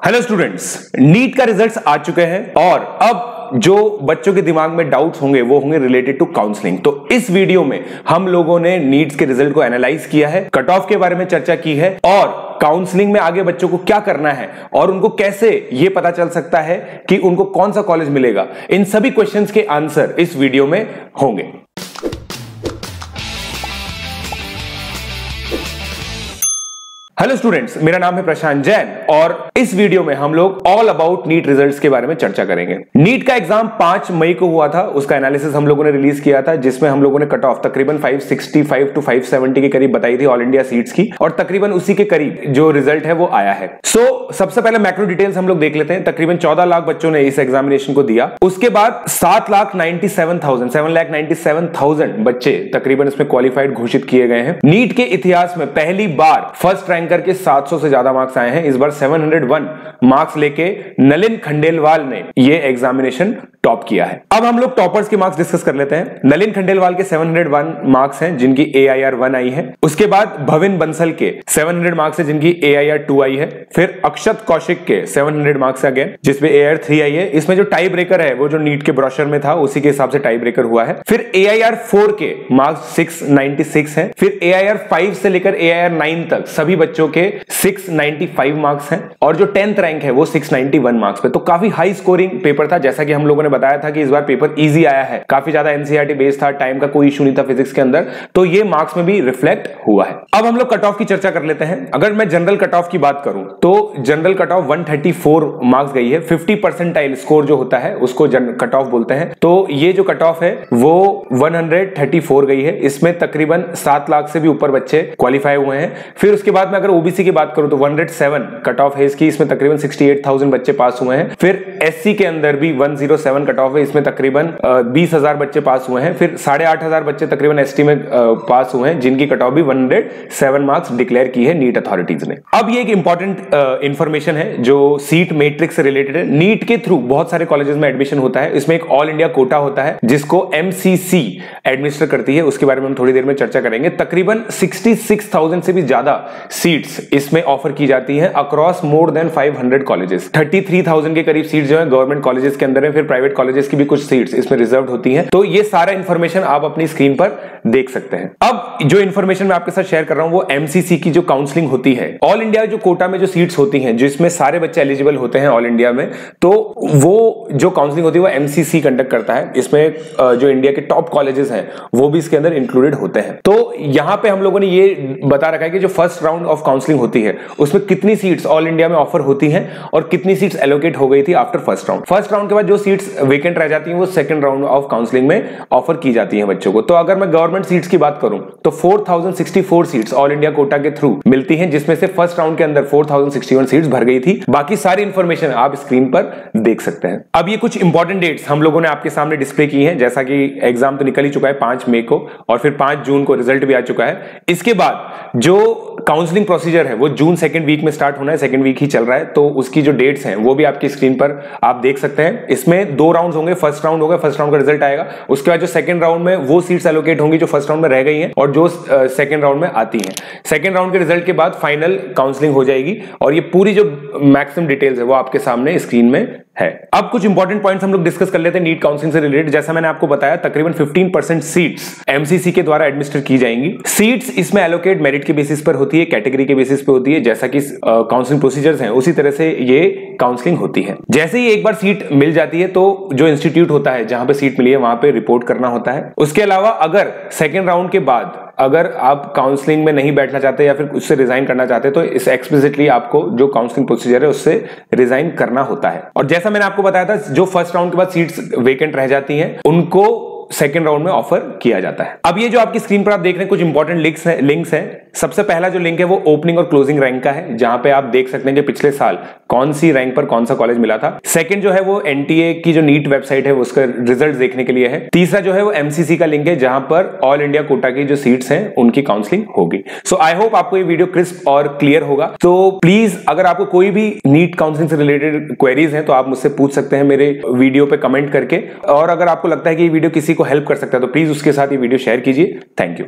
Hello students, NEET का results आ चुके हैं और अब जो बच्चों के दिमाग में डाउट्स होंगे वो होंगे रिलेटेड टू काउंसलिंग। तो इस वीडियो में हम लोगों ने नीट्स के रिजल्ट को एनालाइज किया है, कट ऑफ के बारे में चर्चा की है और काउंसलिंग में आगे बच्चों को क्या करना है और उनको कैसे ये पता चल सकता है कि उनको कौन सा कॉलेज मिलेगा। इन सभी क्वेश्चंस के आंसर इस वीडियो में होंगे। हेलो स्टूडेंट्स, मेरा नाम है प्रशांत जैन और इस वीडियो में हम लोग ऑल अबाउट नीट रिजल्ट्स के बारे में चर्चा करेंगे। नीट का एग्जाम 5 मई को हुआ था, उसका एनालिसिस हम लोगों ने रिलीज किया था जिसमें हम लोगों ने कट ऑफ तकरीबन 565 टू 570 के करीब बताई थी ऑल इंडिया सीट्स की और तकरीबन उसी के करीब जो रिजल्ट है वो आया है। सबसे पहले मैक्रो डिटेल्स हम लोग देख लेते हैं। तकरीबन 14 लाख बच्चों ने इस एग्जामिनेशन को दिया। उसके बाद 7,97,000 बच्चे तकरीबन इसमें क्वालिफाइड घोषित किए गए हैं। नीट के इतिहास में पहली बार फर्स्ट रैंक करके 700 से ज्यादा मार्क्स आए हैं। इस बार 701 मार्क्स लेके नलिन खंडेलवाल ने ये एग्जामिनेशन टॉप किया है। अब हम लोग टॉपर्स के मार्क्स डिस्कस कर लेते हैं। नलिन खंडेलवाल के 701 मार्क्स हैं जिनकी AIR 1 आई है। उसके बाद भविन बंसल के 700 मार्क्स है जिनकी AIR 2 आई है। फिर अक्षत कौशिक के 700 मार्क्स अगेन जिसमें AIR 3 आई है। इसमें जो टाई ब्रेकर है वो जो नीट के ब्रोशर में था उसी के हिसाब से टाई ब्रेकर हुआ है। फिर AIR 4 के मार्क्स 696 है। फिर AIR 5 से लेकर AIR 9 तक सभी बच्चों के 695 मार्क्स हैं और जो 10th रैंक है वो 691 मार्क्स पे। तो काफी हाई स्कोरिंग पेपर था। जैसा कि हम लोगों ने बताया था कि इस बार पेपर इजी आया है, काफी ज्यादा NCERT बेस्ड था, टाइम का कोई इशू नहीं था फिजिक्स के अंदर, तो ये मार्क्स में भी रिफ्लेक्ट हुआ है। अब हम लोग कट ऑफ की चर्चा कर लेते हैं। अगर मैं जनरल कट ऑफ की बात करूं तो जनरल कट ऑफ 134 मार्क्स गई है। 50 परसेंटाइल स्कोर जो होता है उसको कट ऑफ बोलते हैं। तो ये जो कट ऑफ है वो 134 गई है। इसमें तकरीबन 7 लाख से भी ऊपर बच्चे क्वालिफाई हुए हैं। फिर उसके बाद में अगर ओबीसी की बात करूं तो 107 कट ऑफ है इसकी, इसमें तकरीबन 68,000 बच्चे पास हुए हैं। फिर SC के अंदर भी 107 कट ऑफ है, इसमें तकरीबन 20,000 बच्चे पास हुए हैं। फिर 8,500 बच्चे तकरीबन ST में पास हुए हैं जिनकी कट ऑफ भी 107 मार्क्स डिक्लेयर की है नीट अथॉरिटीज ने। अब ये एक इंपॉर्टेंट इंफॉर्मेशन है जो सीट मैट्रिक्स से रिलेटेड है। नीट के थ्रू बहुत सारे कॉलेजेस में एडमिशन होता है। इसमें एक ऑल इंडिया कोटा होता है जिसको MCC एडमिनिस्टर करती है, उसके बारे में हम थोड़ी देर में चर्चा करेंगे। तकरीबन 66,000 से भी ज्यादा सीट्स इसमें ऑफर की जाती है अक्रॉस मोर देन 500 कॉलेजेस। 33,000 के करीब सीट्स जो है गवर्नमेंट कॉलेजेस के अंदर है। फिर प्राइवेट कॉलेजेस की भी कुछ सीट्स इसमें रिजर्व होती हैं। तो ये सारा इंफॉर्मेशन आप अपनी स्क्रीन पर देख सकते हैं। अब जो इंफॉर्मेशन मैं आपके साथ शेयर कर रहा हूं वो MCC की जो काउंसलिंग होती है, ऑल इंडिया जो कोटा में जो सीट्स होती हैं जिसमें सारे बच्चे एलिजिबल होते हैं ऑल इंडिया में, तो वो जो काउंसलिंग होती है वो MCC कंडक्ट करता है। इसमें जो इंडिया के टॉप कॉलेजेस हैं वो भी इसके अंदर इंक्लूडेड होते हैं। तो यहां पे हम लोगों ने ये बता रखा है कि जो फर्स्ट राउंड ऑफ काउंसलिंग होती है उसमें कितनी सीट्स ऑल इंडिया में ऑफर होती हैं और कितनी सीट्स एलोकेट हो गई थी after first round. First round के बाद जो सीट्स वेकेंट रह जाती हैं वो सेकंड राउंड ऑफ काउंसलिंग में ऑफर की जाती हैं बच्चों को। तो अगर मैं गवर्नमेंट सीट्स की बात करूं तो 4064 सीट्स ऑल इंडिया कोटा के थ्रू मिलती हैं जिसमें से फर्स्ट राउंड के अंदर 4061 सीट्स भर गई थी। बाकी सारी इंफॉर्मेशन आप स्क्रीन पर देख सकते हैं। अब ये कुछ इंपॉर्टेंट डेट्स हम लोगों ने आपके सामने डिस्प्ले की हैं। जैसा कि एग्जाम तो निकल ही चुका है 5 मई को और फिर 5 जून को रिजल्ट भी आ चुका है। इसके बाद जो काउंसलिंग प्रोसीजर है वो जून सेकंड वीक में स्टार्ट होना है, सेकंड वीक ही चल रहा है। तो उसकी जो डेट्स हैं वो भी आपकी स्क्रीन पर आप देख सकते हैं। इसमें 2 राउंड्स होंगे। फर्स्ट राउंड होगा, फर्स्ट राउंड का रिजल्ट आएगा। उसके बाद जो सेकंड राउंड में वो सीट्स एलोकेट होंगी जो फर्स्ट राउंड में रह गई हैं और जो सेकंड राउंड में आती हैं। सेकंड राउंड के रिजल्ट के बाद फाइनल काउंसलिंग हो जाएगी और ये पूरी जो मैक्सिमम डिटेल्स है वो आपके सामने स्क्रीन में है। अब कुछ इंपॉर्टेंट पॉइंट्स हम लोग डिस्कस कर लेते हैं नीट काउंसलिंग से रिलेटेड। जैसा मैंने आपको बताया तकरीबन 15% सीट्स MCC के द्वारा एडमिनिस्टर की जाएंगी। सीट्स इसमें एलोकेट मेरिट के बेसिस पर होती है, कैटेगरी के बेसिस पे होती है। जैसा कि काउंसलिंग प्रोसीजर्स हैं उसी तरह से ये काउंसलिंग होती है। जैसे ही एक बार सीट मिल जाती है तो जो इंस्टीट्यूट होता है जहां पे सीट मिली है वहां पे रिपोर्ट करना होता है। उसके अलावा अगर सेकेंड राउंड के बाद अगर आप काउंसलिंग में नहीं बैठना चाहते या फिर उससे रिजाइन करना चाहते तो इस एक्सप्लिसिटली आपको जो काउंसलिंग प्रोसीजर है उससे रिजाइन करना होता है। और जैसा मैंने आपको बताया था जो फर्स्ट राउंड के बाद सीट्स वेकेंट रह जाती हैं उनको सेकंड राउंड में ऑफर किया जाता है। अब ये जो आपकी स्क्रीन पर आप देख रहे हैं कुछ इंपॉर्टेंट लिंक्स हैं। सबसे पहला जो लिंक है वो ओपनिंग और क्लोजिंग रैंक का है जहां पे आप देख सकते हैं कि पिछले साल कौन सी रैंक पर कौन सा कॉलेज मिला था। सेकंड जो है वो NTA की जो नीट वेबसाइट है उसका रिजल्ट देखने के लिए है। तीसरा जो है वो MCC का लिंक है जहां पर ऑल इंडिया कोटा की जो सीट्स हैं उनकी काउंसलिंग होगी। सो आई होप आपको ये वीडियो क्रिस्प और क्लियर होगा। तो प्लीज अगर आपको कोई भी नीट काउंसलिंग से रिलेटेड क्वेरीज हैं तो आप मुझसे पूछ सकते हैं मेरे वीडियो पे कमेंट करके। और अगर आपको लगता है कि ये वीडियो किसी को हेल्प कर सकता है तो प्लीज उसके साथ ये वीडियो शेयर कीजिए। Thank you.